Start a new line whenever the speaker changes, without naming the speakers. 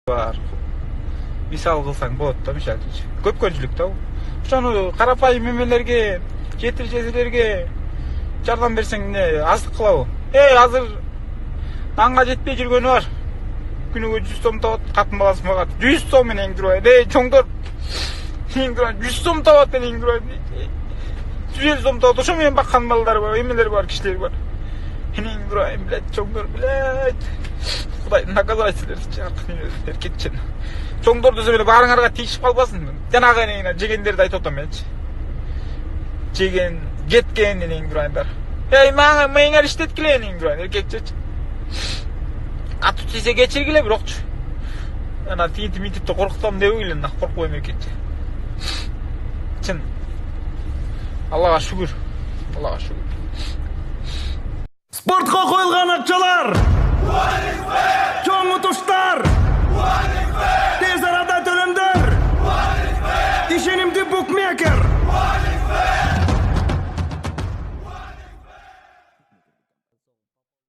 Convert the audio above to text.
бар. Мисал кылсаң болот да, мисалы үчүн. Көпкөнчүлүк да. Ошону карапайым эмелерге, жетил-жесирлерге жардам берсең эмне аздык кылабы? Азыр нанга жетпей жүргөнү бар. Күнүгө 100 сом табат, катын баласы багат. 100 сом менен турбайт. Чоңдор. 100 сом табат менен турбайт. 150 сом табат. Ошо менен баккан балдар бар, эмелер бар, кишилер бар. Менен турбайт, блядь, чоңдор, блядь. Кудай наказательсиздерчи, эркекчен. Чоңдор десе эле баарыңарга тийишип калбасын. Жанагы энеңе жегендерди айтып атам менчи. Жеген, жеткен энең турайдар. Мээңер иштеткиле энең турайт, эркекчечи. Атып тийсе кечиргиле бирокчу. Ана тинтип-минтипти коркутам дебегиле, коркпойм эркекче. Чын. Аллага шүгүр. Аллага шүгүр.
Спортқа қойылған ақшалар, чоң ұтыштар, тез арада төлемдер, ишенимді букмекер.